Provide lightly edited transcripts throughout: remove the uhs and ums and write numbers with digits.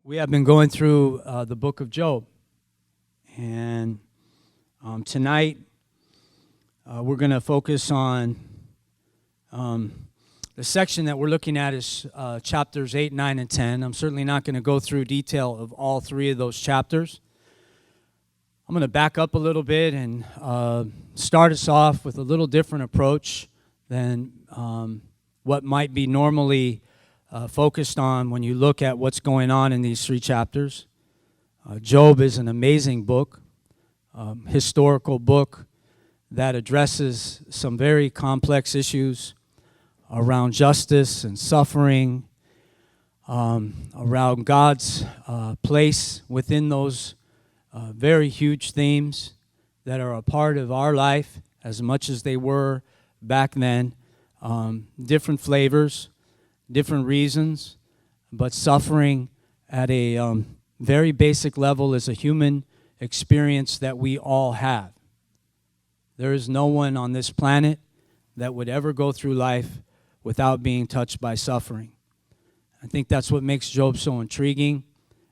We have been going through the book of Job, and tonight we're going to focus on the section that we're looking at is chapters 8, 9, and 10. I'm certainly not going to go through detail of all three of those chapters. I'm going to back up a little bit and start us off with a little different approach than what might be normally focused on when you look at what's going on in these three chapters. Job is an amazing book, historical book that addresses some very complex issues around justice and suffering, around God's place within those very huge themes that are a part of our life as much as they were back then. Different flavors, different reasons, but suffering at a very basic level is a human experience that we all have. There is no one on this planet that would ever go through life without being touched by suffering. I think that's what makes Job so intriguing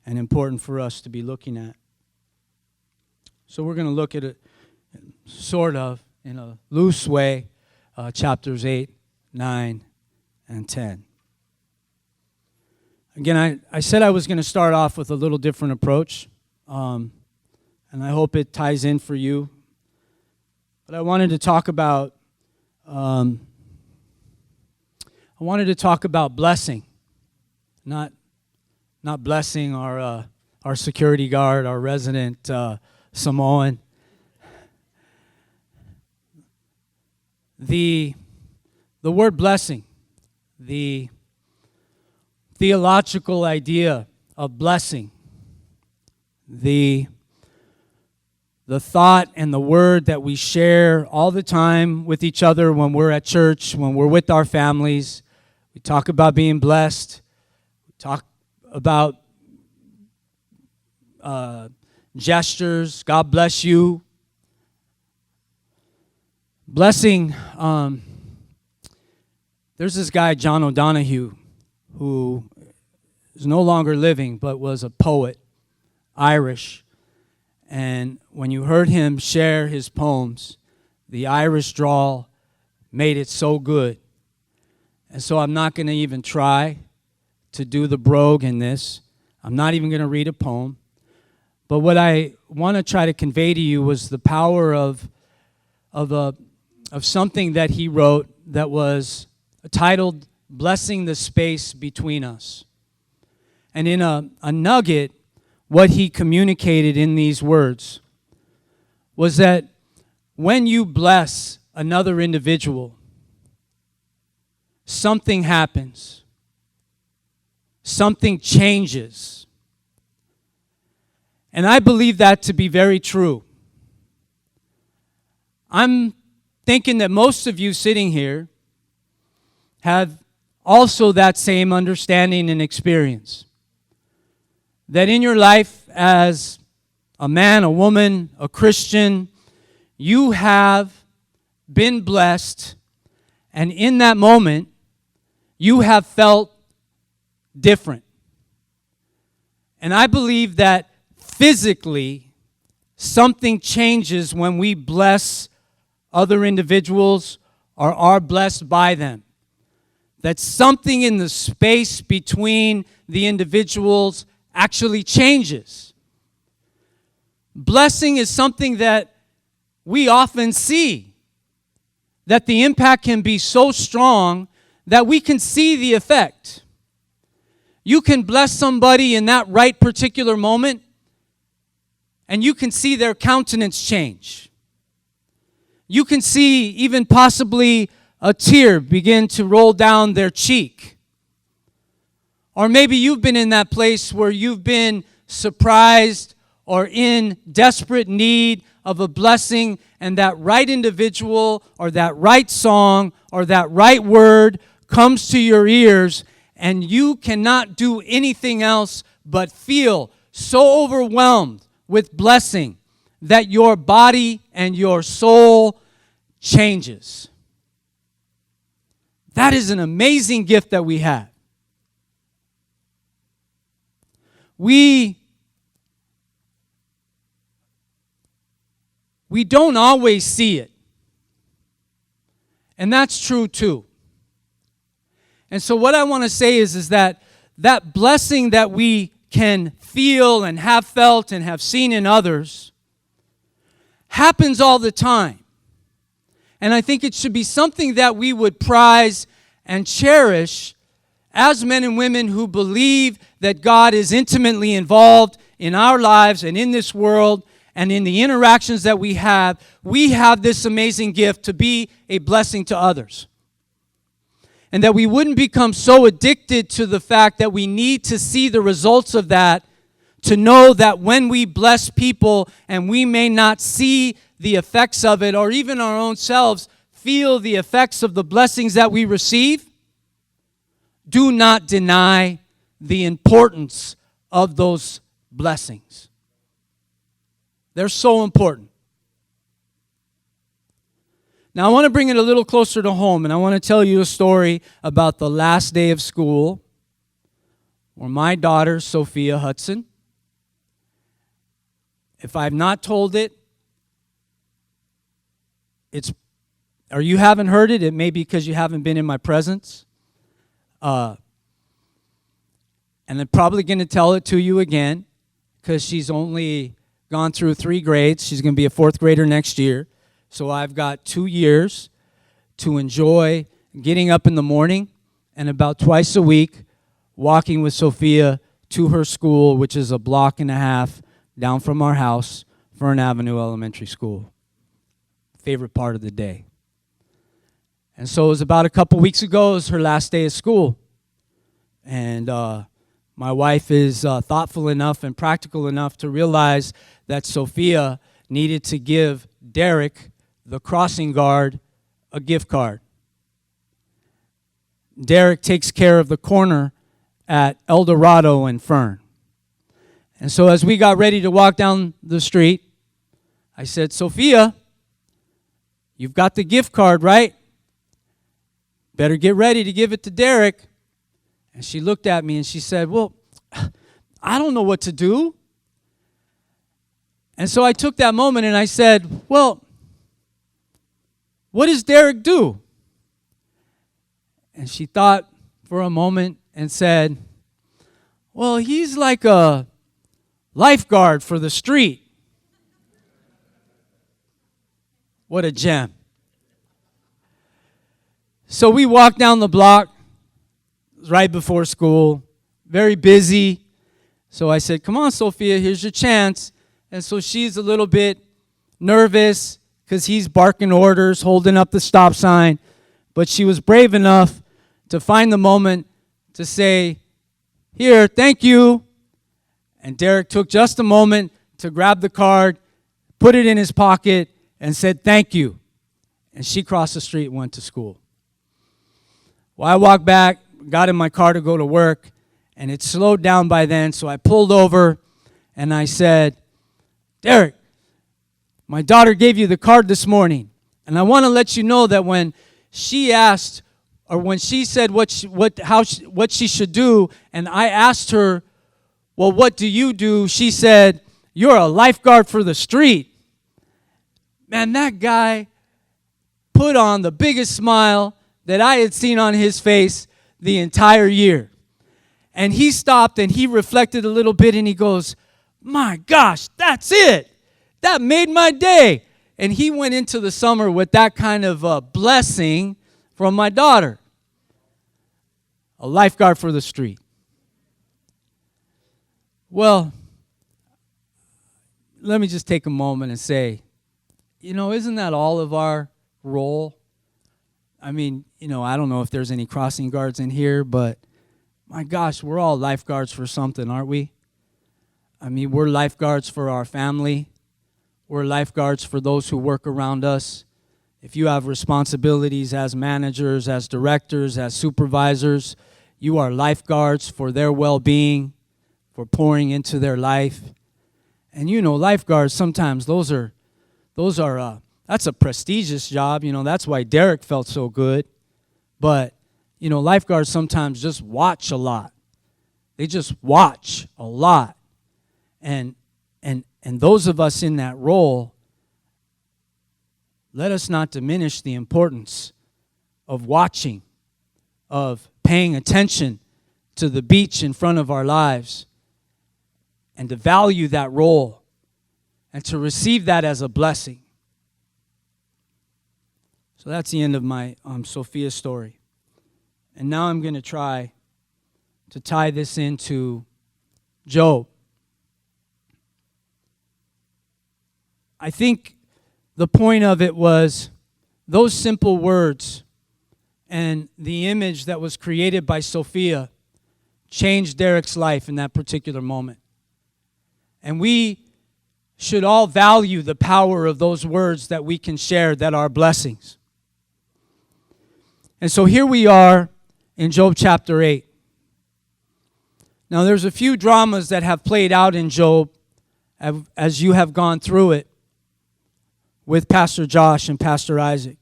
and important for us to be looking at. So we're going to look at it sort of in a loose way, chapters 8, 9, and 10. Again, I said I was going to start off with a little different approach, and I hope it ties in for you. But I wanted to talk about blessing, not blessing our security guard, our resident Samoan. The word blessing, the theological idea of blessing, the thought and the word that we share all the time with each other when we're at church, when we're with our families. We talk about being blessed. We talk about gestures. God bless you. Blessing. There's this guy, John O'Donohue, who is no longer living but was a poet, Irish. And when you heard him share his poems, the Irish drawl made it so good. And so I'm not going to even try to do the brogue in this. I'm not even going to read a poem. But what I want to try to convey to you was the power of something that he wrote that was titled Blessing the Space Between Us. And in a nugget, what he communicated in these words was that when you bless another individual, something happens. Something changes. And I believe that to be very true. I'm thinking that most of you sitting here have also that same understanding and experience. That in your life as a man, a woman, a Christian, you have been blessed, and in that moment, you have felt different. And I believe that physically, something changes when we bless other individuals or are blessed by them. That something in the space between the individuals actually changes. Blessing is something that we often see, that the impact can be so strong that we can see the effect. You can bless somebody in that right particular moment, and you can see their countenance change. You can see even possibly a tear begin to roll down their cheek. Or maybe you've been in that place where you've been surprised or in desperate need of a blessing, and that right individual or that right song or that right word comes to your ears, and you cannot do anything else but feel so overwhelmed with blessing that your body and your soul changes. That is an amazing gift that we have. we don't always see it. And that's true too. And so what I want to say is that blessing that we can feel and have felt and have seen in others happens all the time. And I think it should be something that we would prize and cherish as men and women who believe that God is intimately involved in our lives and in this world and in the interactions that we have this amazing gift to be a blessing to others. And that we wouldn't become so addicted to the fact that we need to see the results of that to know that when we bless people and we may not see the effects of it or even our own selves feel the effects of the blessings that we receive, do not deny the importance of those blessings. They're so important. Now, I want to bring it a little closer to home, and I want to tell you a story about the last day of school where my daughter, Sophia Hudson, if I've not told it, or you haven't heard it, it may be because you haven't been in my presence. And I'm probably going to tell it to you again because she's only gone through 3 grades. She's going to be a 4th grader next year. So I've got 2 years to enjoy getting up in the morning and about twice a week walking with Sophia to her school, which is a block and a half down from our house, Fern Avenue Elementary School. Favorite part of the day. And so it was about a couple weeks ago. It was her last day of school. And my wife is thoughtful enough and practical enough to realize that Sophia needed to give Derek, the crossing guard, a gift card. Derek takes care of the corner at El Dorado and Fern. And so as we got ready to walk down the street, I said, Sophia, you've got the gift card, right? Better get ready to give it to Derek. And she looked at me and she said, well, I don't know what to do. And so I took that moment and I said, well, what does Derek do? And she thought for a moment and said, well, he's like a lifeguard for the street. What a gem. So we walked down the block right before school, very busy. So I said, come on, Sophia, here's your chance. And so she's a little bit nervous because he's barking orders, holding up the stop sign. But she was brave enough to find the moment to say, here, thank you. And Derek took just a moment to grab the card, put it in his pocket, and said, thank you. And she crossed the street and went to school. Well, I walked back, got in my car to go to work, and it slowed down by then, so I pulled over, and I said, Derek, my daughter gave you the card this morning, and I want to let you know that when she asked, or when she said what she should do, and I asked her, well, what do you do? She said, you're a lifeguard for the street. Man, that guy put on the biggest smile that I had seen on his face the entire year. And he stopped and he reflected a little bit and he goes, my gosh, that's it. That made my day. And he went into the summer with that kind of blessing from my daughter. A lifeguard for the street. Well, let me just take a moment and say, isn't that all of our role? I mean, I don't know if there's any crossing guards in here, but my gosh, we're all lifeguards for something, aren't we? I mean, we're lifeguards for our family. We're lifeguards for those who work around us. If you have responsibilities as managers, as directors, as supervisors, you are lifeguards for their well-being, for pouring into their life. And lifeguards, sometimes that's a prestigious job. That's why Derek felt so good. But, lifeguards sometimes just watch a lot. They just watch a lot. And those of us in that role, let us not diminish the importance of watching, of paying attention to the beach in front of our lives, and to value that role and to receive that as a blessing. So that's the end of my Sophia story. And now I'm going to try to tie this into Job. I think the point of it was those simple words and the image that was created by Sophia changed Derek's life in that particular moment. And we should all value the power of those words that we can share that are blessings. And so here we are in Job chapter 8. Now there's a few dramas that have played out in Job as you have gone through it with Pastor Josh and Pastor Isaac.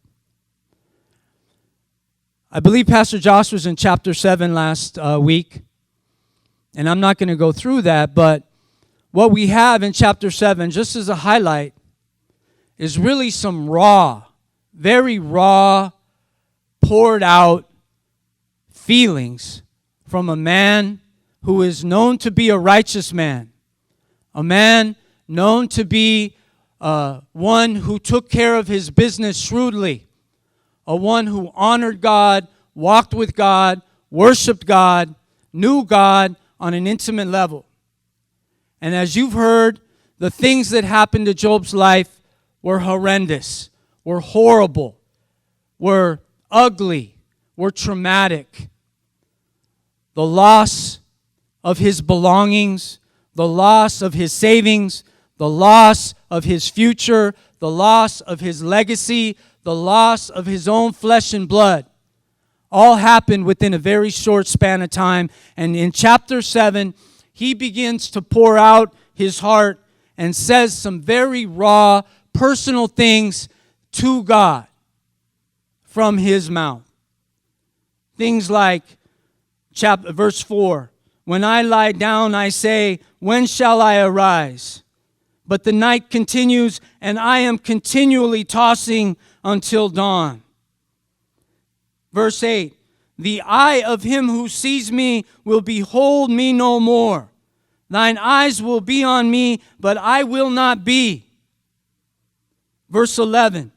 I believe Pastor Josh was in chapter 7 last week, and I'm not going to go through that, but what we have in chapter 7, just as a highlight, is really some raw, very raw, poured out feelings from a man who is known to be a righteous man, a man known to be one who took care of his business shrewdly, a one who honored God, walked with God, worshiped God, knew God on an intimate level. And as you've heard, the things that happened to Job's life were horrendous, were horrible, were ugly, were traumatic. The loss of his belongings, the loss of his savings, the loss of his future, the loss of his legacy, the loss of his own flesh and blood, all happened within a very short span of time. And in chapter 7, he begins to pour out his heart and says some very raw, personal things to God from his mouth. Things like verse 4, when I lie down, I say, when shall I arise? But the night continues, and I am continually tossing until dawn. Verse 8, the eye of him who sees me will behold me no more. Thine eyes will be on me, but I will not be. Verse 11,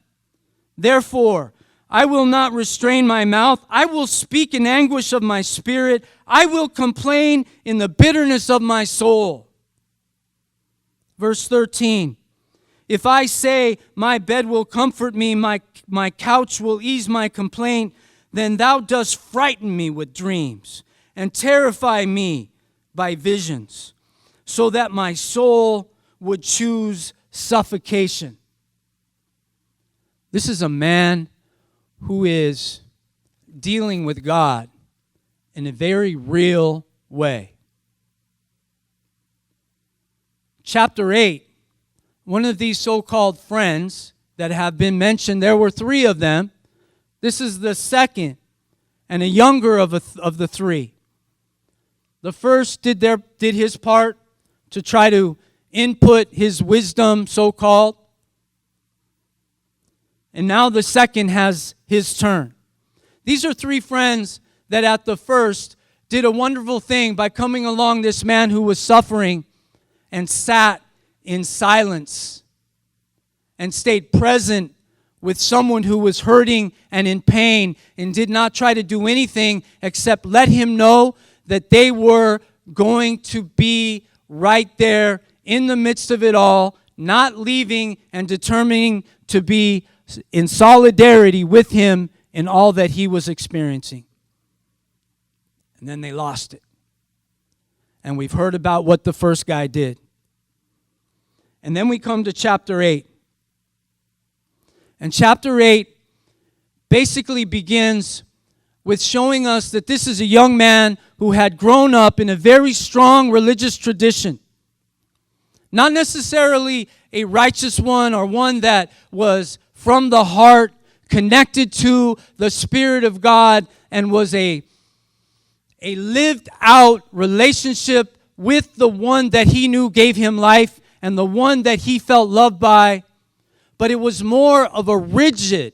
therefore, I will not restrain my mouth. I will speak in anguish of my spirit. I will complain in the bitterness of my soul. Verse 13, if I say, my bed will comfort me, my couch will ease my complaint, then thou dost frighten me with dreams and terrify me by visions, so that my soul would choose suffocation. This is a man who is dealing with God in a very real way. Chapter 8, one of these so-called friends that have been mentioned, there were 3 of them. This is the second and a younger of the 3. The first did his part to try to input his wisdom, so-called. And now the second has his turn. These are 3 friends that at the first did a wonderful thing by coming along this man who was suffering and sat in silence and stayed present with someone who was hurting and in pain and did not try to do anything except let him know that they were going to be right there in the midst of it all, not leaving and determining to be in solidarity with him in all that he was experiencing. And then they lost it. And we've heard about what the first guy did. And then we come to chapter 8. And chapter 8 basically begins with showing us that this is a young man who had grown up in a very strong religious tradition. Not necessarily a righteous one or one that was from the heart, connected to the Spirit of God, and was a a lived out relationship with the one that he knew gave him life and the one that he felt loved by, but it was more of a rigid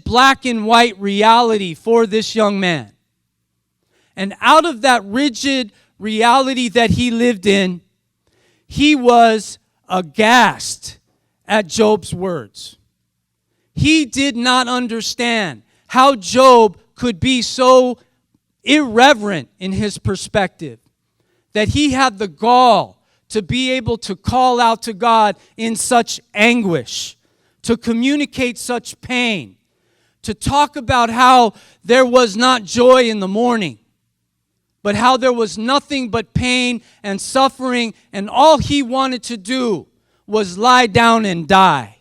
black and white reality for this young man. And out of that rigid reality that he lived in, he was aghast at Job's words. He did not understand how Job could be so irreverent in his perspective, that he had the gall to be able to call out to God in such anguish, to communicate such pain, to talk about how there was not joy in the morning, but how there was nothing but pain and suffering, and all he wanted to do was lie down and die.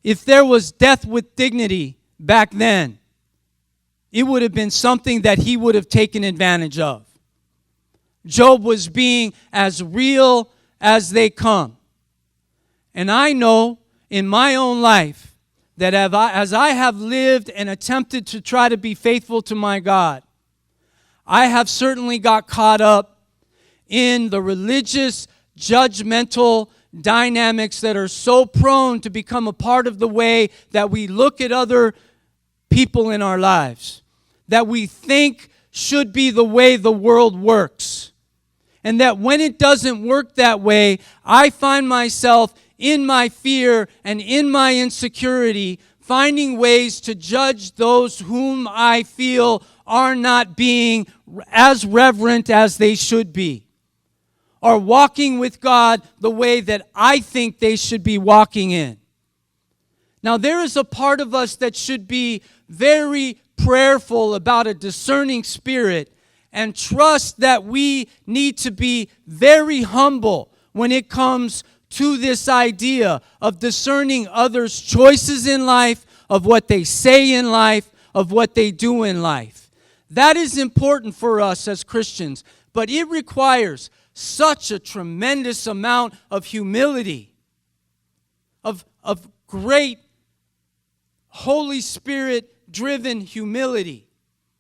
If there was death with dignity back then, it would have been something that he would have taken advantage of. Job was being as real as they come. And I know in my own life that as I have lived and attempted to try to be faithful to my God, I have certainly got caught up in the religious, judgmental dynamics that are so prone to become a part of the way that we look at other people in our lives, that we think should be the way the world works. And that when it doesn't work that way, I find myself in my fear and in my insecurity finding ways to judge those whom I feel are not being as reverent as they should be, or walking with God the way that I think they should be walking in. Now, there is a part of us that should be very prayerful about a discerning spirit and trust that we need to be very humble when it comes to this idea of discerning others' choices in life, of what they say in life, of what they do in life. That is important for us as Christians, but it requires such a tremendous amount of humility, of great Holy Spirit-driven humility,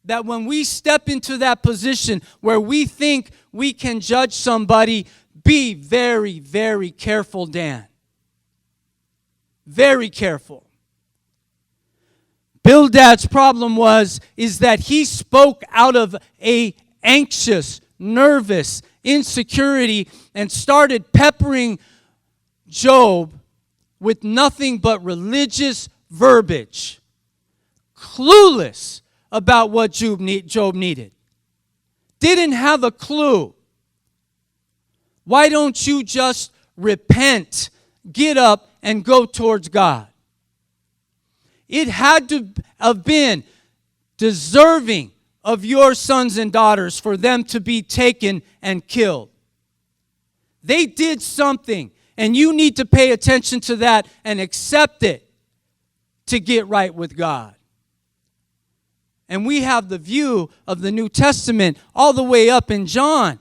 that when we step into that position where we think we can judge somebody, be very, very careful, Dan. Very careful. Bildad's problem is that he spoke out of a anxious, nervous insecurity and started peppering Job with nothing but religious verbiage, clueless about what Job needed. Didn't have a clue. Why don't you just repent, get up, and go towards God? It had to have been deserving of your sons and daughters for them to be taken and killed. They did something, and you need to pay attention to that and accept it to get right with God. And we have the view of the New Testament all the way up in John,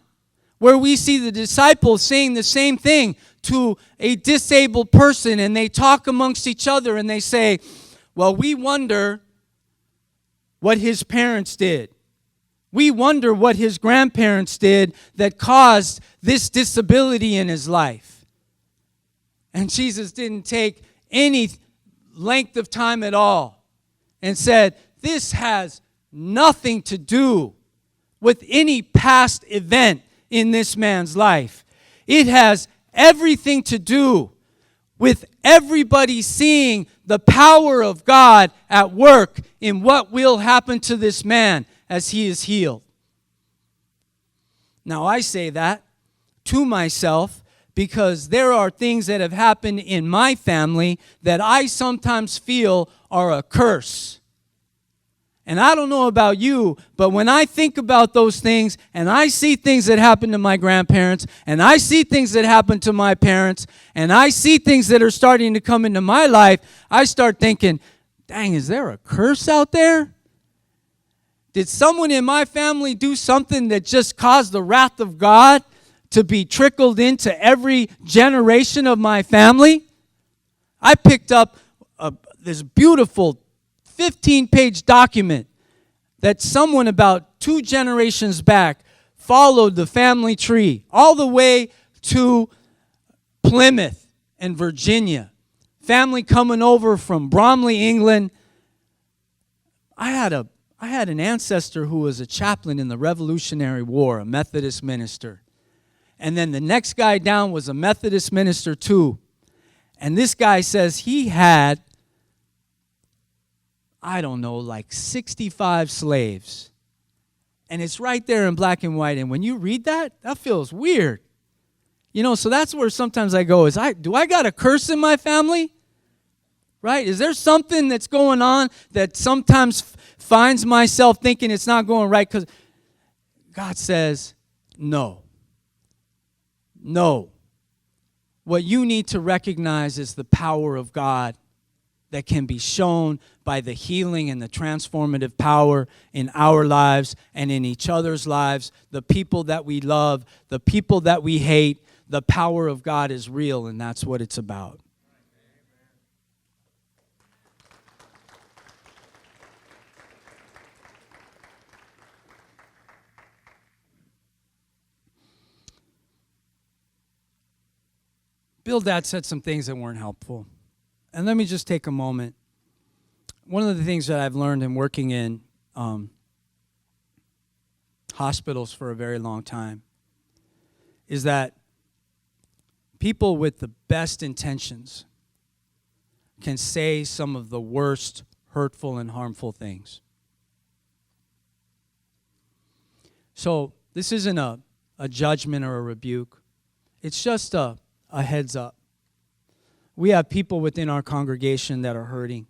where we see the disciples saying the same thing to a disabled person, and they talk amongst each other and they say, well, we wonder what his parents did. We wonder what his grandparents did that caused this disability in his life. And Jesus didn't take any length of time at all and said, this has nothing to do with any past event in this man's life. It has everything to do with everybody seeing the power of God at work in what will happen to this man as he is healed. Now, I say that to myself because there are things that have happened in my family that I sometimes feel are a curse. And I don't know about you, but when I think about those things and I see things that happen to my grandparents and I see things that happen to my parents and I see things that are starting to come into my life, I start thinking, dang, is there a curse out there? Did someone in my family do something that just caused the wrath of God to be trickled into every generation of my family? I picked up this beautiful 15-page document, that someone about 2 generations back followed the family tree all the way to Plymouth and Virginia. Family coming over from Bromley, England. I had an ancestor who was a chaplain in the Revolutionary War, a Methodist minister. And then the next guy down was a Methodist minister too. And this guy says he had, I don't know, like 65 slaves. And it's right there in black and white. And when you read that, that feels weird. You know, so that's where sometimes I go, do I got a curse in my family? Right? Is there something that's going on that sometimes finds myself thinking it's not going right? Because God says, no. No. What you need to recognize is the power of God that can be shown by the healing and the transformative power in our lives and in each other's lives, the people that we love, the people that we hate. The power of God is real, and that's what it's about. Blvd said some things that weren't helpful. And let me just take a moment. One of the things that I've learned in working in hospitals for a very long time is that people with the best intentions can say some of the worst, hurtful, and harmful things. So this isn't a judgment or a rebuke. It's just a heads up. We have people within our congregation that are hurting,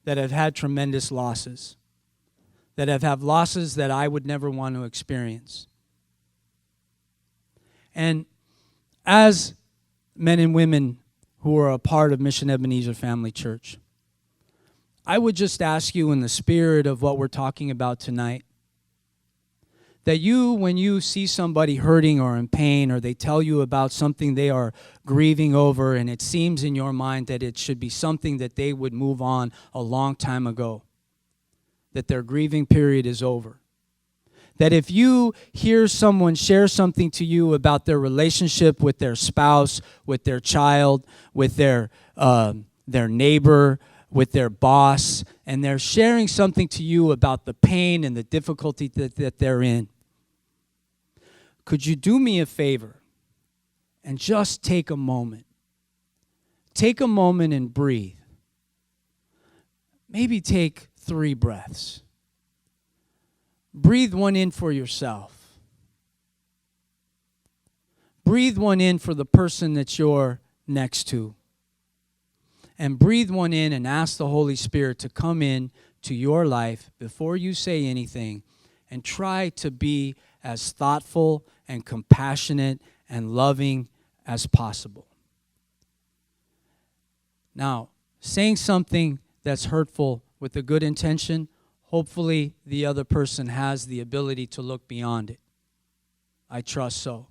that have had tremendous losses, that have had losses that I would never want to experience. And as men and women who are a part of Mission Ebenezer Family Church, I would just ask you in the spirit of what we're talking about tonight, that you, when you see somebody hurting or in pain, or they tell you about something they are grieving over, and it seems in your mind that it should be something that they would move on a long time ago, that their grieving period is over. That if you hear someone share something to you about their relationship with their spouse, with their child, with their neighbor, with their boss, and they're sharing something to you about the pain and the difficulty that they're in, could you do me a favor and just take a moment? Take a moment and breathe. Maybe take 3 breaths. Breathe one in for yourself. Breathe one in for the person that you're next to. And breathe one in and ask the Holy Spirit to come in to your life before you say anything, and try to be as thoughtful and compassionate and loving as possible. Now, saying something that's hurtful with a good intention, hopefully the other person has the ability to look beyond it. I trust so.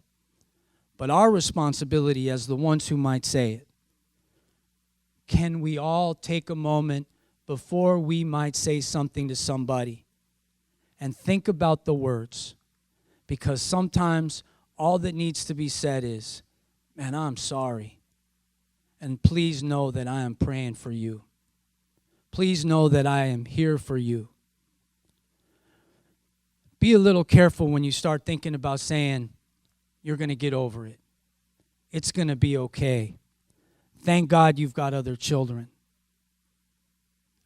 But our responsibility as the ones who might say it, can we all take a moment before we might say something to somebody and think about the words? Because sometimes all that needs to be said is, man, I'm sorry. And please know that I am praying for you. Please know that I am here for you. Be a little careful when you start thinking about saying, you're going to get over it. It's going to be okay. Thank God you've got other children.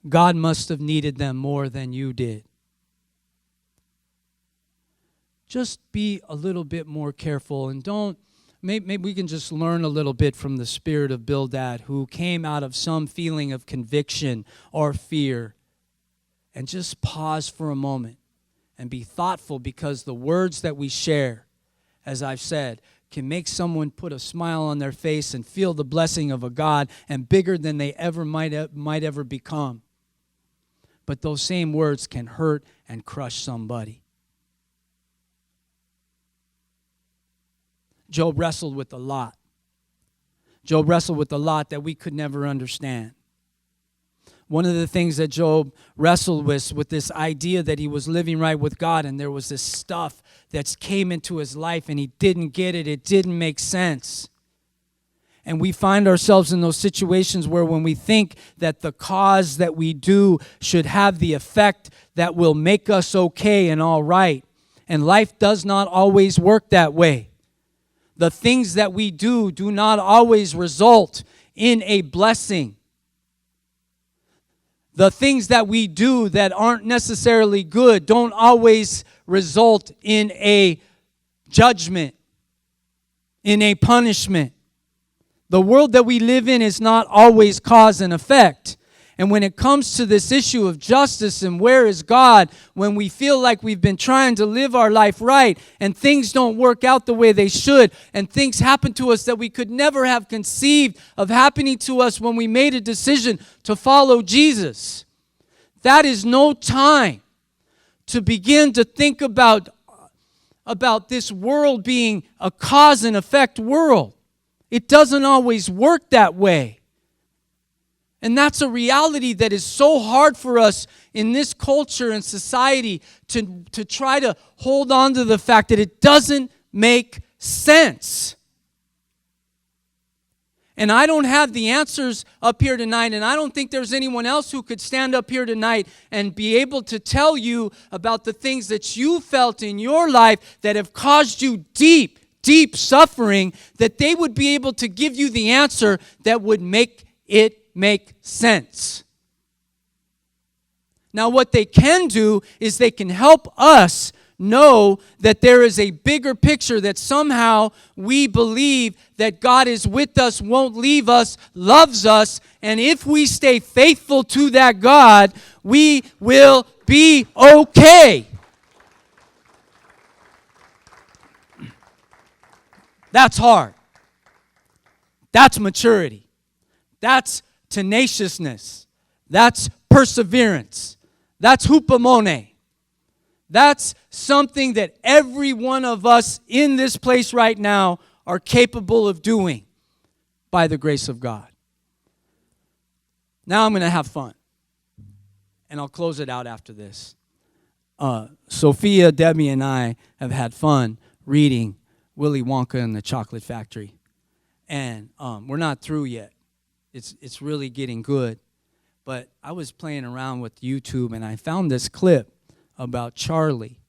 God must have needed them more than you did. Just be a little bit more careful, and maybe we can just learn a little bit from the spirit of Blvd, who came out of some feeling of conviction or fear, and just pause for a moment and be thoughtful, because the words that we share, as I've said, can make someone put a smile on their face and feel the blessing of a God, and bigger than they ever might ever become. But those same words can hurt and crush somebody. Job wrestled with a lot. Job wrestled with a lot that we could never understand. One of the things that Job wrestled with this idea that he was living right with God, and there was this stuff that came into his life and he didn't get it. It didn't make sense. And we find ourselves in those situations where when we think that the cause that we do should have the effect that will make us okay and all right. And life does not always work that way. The things that we do not always result in a blessing. The things that we do that aren't necessarily good don't always result in a judgment, in a punishment. The world that we live in is not always cause and effect. And when it comes to this issue of justice and where is God, when we feel like we've been trying to live our life right and things don't work out the way they should and things happen to us that we could never have conceived of happening to us when we made a decision to follow Jesus, that is no time to begin to think about this world being a cause and effect world. It doesn't always work that way. And that's a reality that is so hard for us in this culture and society to try to hold on to the fact that it doesn't make sense. And I don't have the answers up here tonight, and I don't think there's anyone else who could stand up here tonight and be able to tell you about the things that you felt in your life that have caused you deep suffering, that they would be able to give you the answer that would make it make sense. Now, what they can do is they can help us know that there is a bigger picture, that somehow we believe that God is with us, won't leave us, loves us, and if we stay faithful to that God, we will be okay. That's hard. That's maturity. That's tenaciousness. That's perseverance. That's hupomone. That's something that every one of us in this place right now are capable of doing by the grace of God. Now I'm going to have fun. And I'll close it out after this. Sophia, Debbie, and I have had fun reading Willy Wonka and the Chocolate Factory. And we're not through yet. It's really getting good. But I was playing around with YouTube, and I found this clip about Charlie.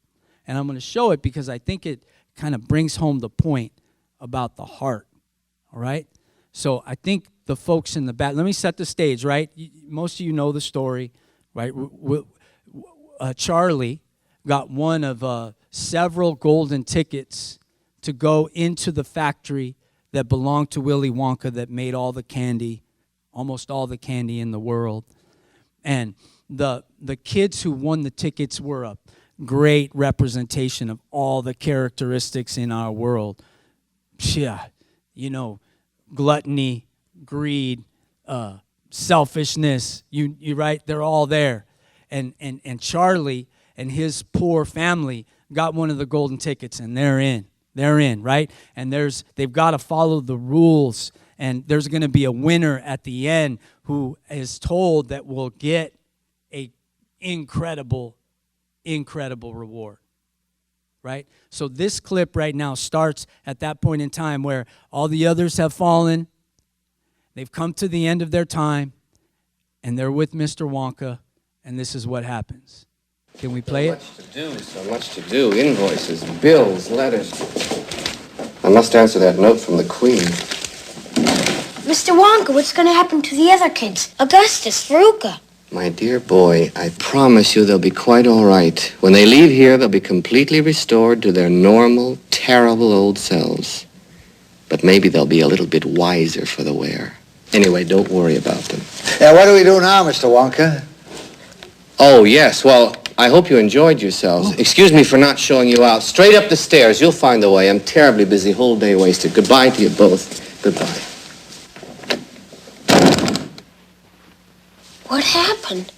And I'm going to show it because I think it kind of brings home the point about the heart. All right? So I think the folks in the back, let me set the stage, right? Most of you know the story, right? Charlie got one of several golden tickets to go into the factory that belonged to Willy Wonka that made all the candy, almost all the candy in the world. And the kids who won the tickets were a great representation of all the characteristics in our world. Yeah, you know, gluttony, greed, selfishness, you right? They're all there. And Charlie and his poor family got one of the golden tickets, and they're in. They're in, right? And they've got to follow the rules. And there's going to be a winner at the end who is told that will get a incredible reward, right? So this clip right now starts at that point in time where all the others have fallen. They've come to the end of their time, and they're with Mr. Wonka, and this is what happens. Can we play it? So much to do. Invoices, bills, letters. I must answer that note from the Queen. Mr. Wonka, what's going to happen to the other kids? Augustus, Veruca. My dear boy, I promise you they'll be quite all right. When they leave here, they'll be completely restored to their normal, terrible old selves. But maybe they'll be a little bit wiser for the wear. Anyway, don't worry about them. What do we do now, Mr. Wonka? Oh, yes, well, I hope you enjoyed yourselves. Oh. Excuse me for not showing you out. Straight up the stairs. You'll find the way. I'm terribly busy. Whole day wasted. Goodbye to you both. Goodbye. What happened?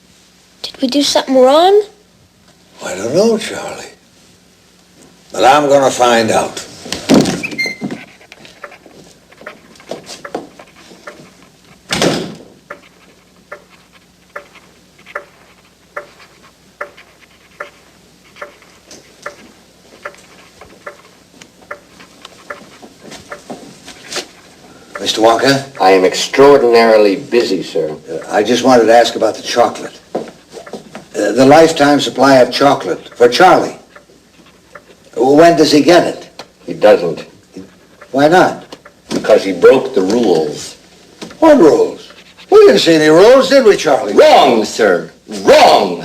Did we do something wrong? I don't know, Charlie. But I'm going to find out. Mr. Wonka? I am extraordinarily busy, sir. I just wanted to ask about the chocolate. The lifetime supply of chocolate for Charlie. When does he get it? He doesn't. Why not? Because he broke the rules. What rules? We didn't see any rules, did we, Charlie? Wrong, sir. Wrong.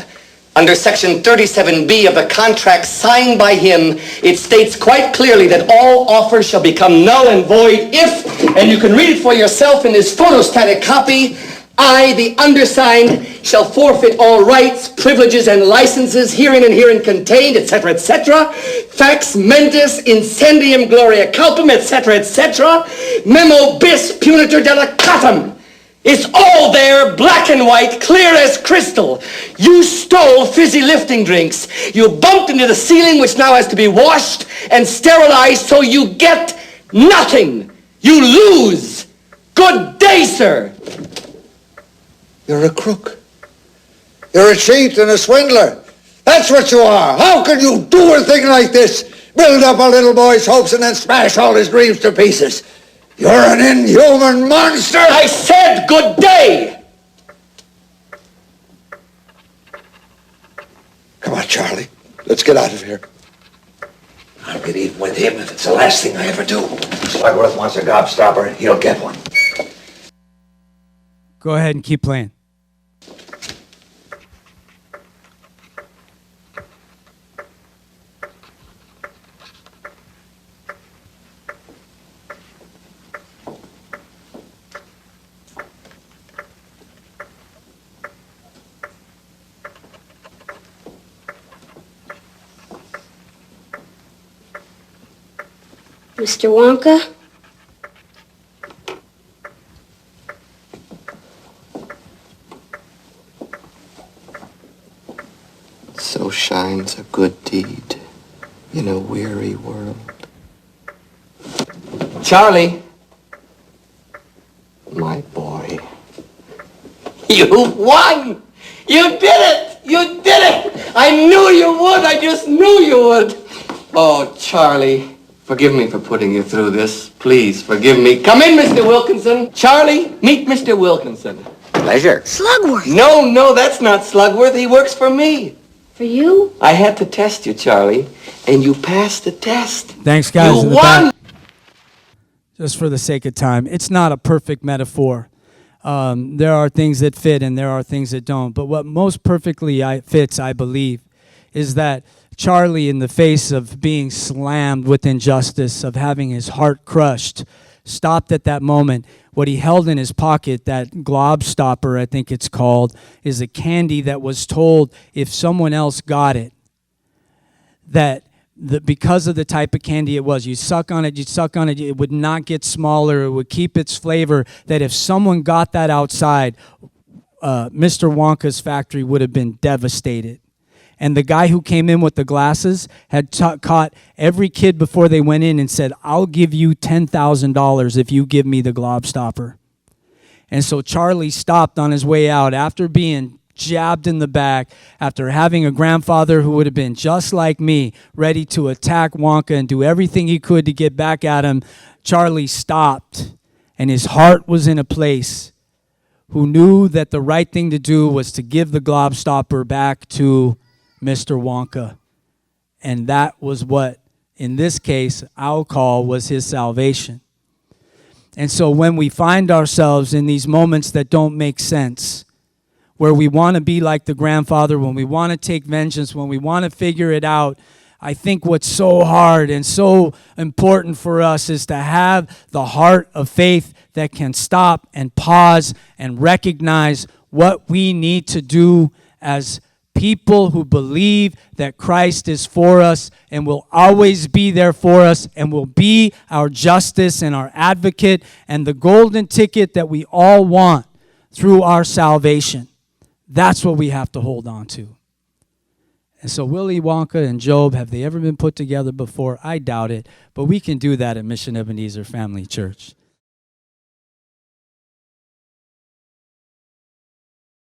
Under Section 37B of the contract signed by him, it states quite clearly that all offers shall become null and void if, and you can read it for yourself in this photostatic copy, I, the undersigned, shall forfeit all rights, privileges, and licenses herein and herein contained, etc., etc., fax mentis incendium gloria culpum, etc., etc., memo bis punitor delicatum. It's all there, black and white, clear as crystal. You stole fizzy lifting drinks. You bumped into the ceiling, which now has to be washed and sterilized, so you get nothing. You lose. Good day, sir. You're a crook. You're a cheat and a swindler. That's what you are. How can you do a thing like this? Build up a little boy's hopes and then smash all his dreams to pieces. You're an inhuman monster! I said good day! Come on, Charlie. Let's get out of here. I'll get even with him if it's the last thing I ever do. Slugworth wants a gobstopper, he'll get one. Go ahead and keep playing. Mr. Wonka? So shines a good deed in a weary world. Charlie, my boy, you won! You did it! You did it! I knew you would! I just knew you would! Oh, Charlie, forgive me for putting you through this. Please, forgive me. Come in, Mr. Wilkinson. Charlie, meet Mr. Wilkinson. Pleasure. Slugworth. No, that's not Slugworth. He works for me. For you? I had to test you, Charlie, and you passed the test. Thanks, guys. You in the won! back. Just for the sake of time, it's not a perfect metaphor. There are things that fit and there are things that don't. But what most perfectly fits, I believe, is that Charlie, in the face of being slammed with injustice, of having his heart crushed, stopped at that moment. What he held in his pocket, that Globstopper, I think it's called, is a candy that was told if someone else got it, that because of the type of candy it was, you suck on it, it would not get smaller, it would keep its flavor, that if someone got that outside, Mr. Wonka's factory would have been devastated. And the guy who came in with the glasses had caught every kid before they went in and said, I'll give you $10,000 if you give me the Globstopper. And so Charlie stopped on his way out after being jabbed in the back, after having a grandfather who would have been just like me, ready to attack Wonka and do everything he could to get back at him. Charlie stopped, and his heart was in a place, who knew that the right thing to do was to give the Globstopper back to Mr. Wonka. And that was what, in this case, I'll call was his salvation. And so when we find ourselves in these moments that don't make sense, where we want to be like the grandfather, when we want to take vengeance, when we want to figure it out, I think what's so hard and so important for us is to have the heart of faith that can stop and pause and recognize what we need to do as people who believe that Christ is for us and will always be there for us and will be our justice and our advocate and the golden ticket that we all want through our salvation. That's what we have to hold on to. And so Willy Wonka and Job, have they ever been put together before? I doubt it. But we can do that at Mission Ebenezer Family Church.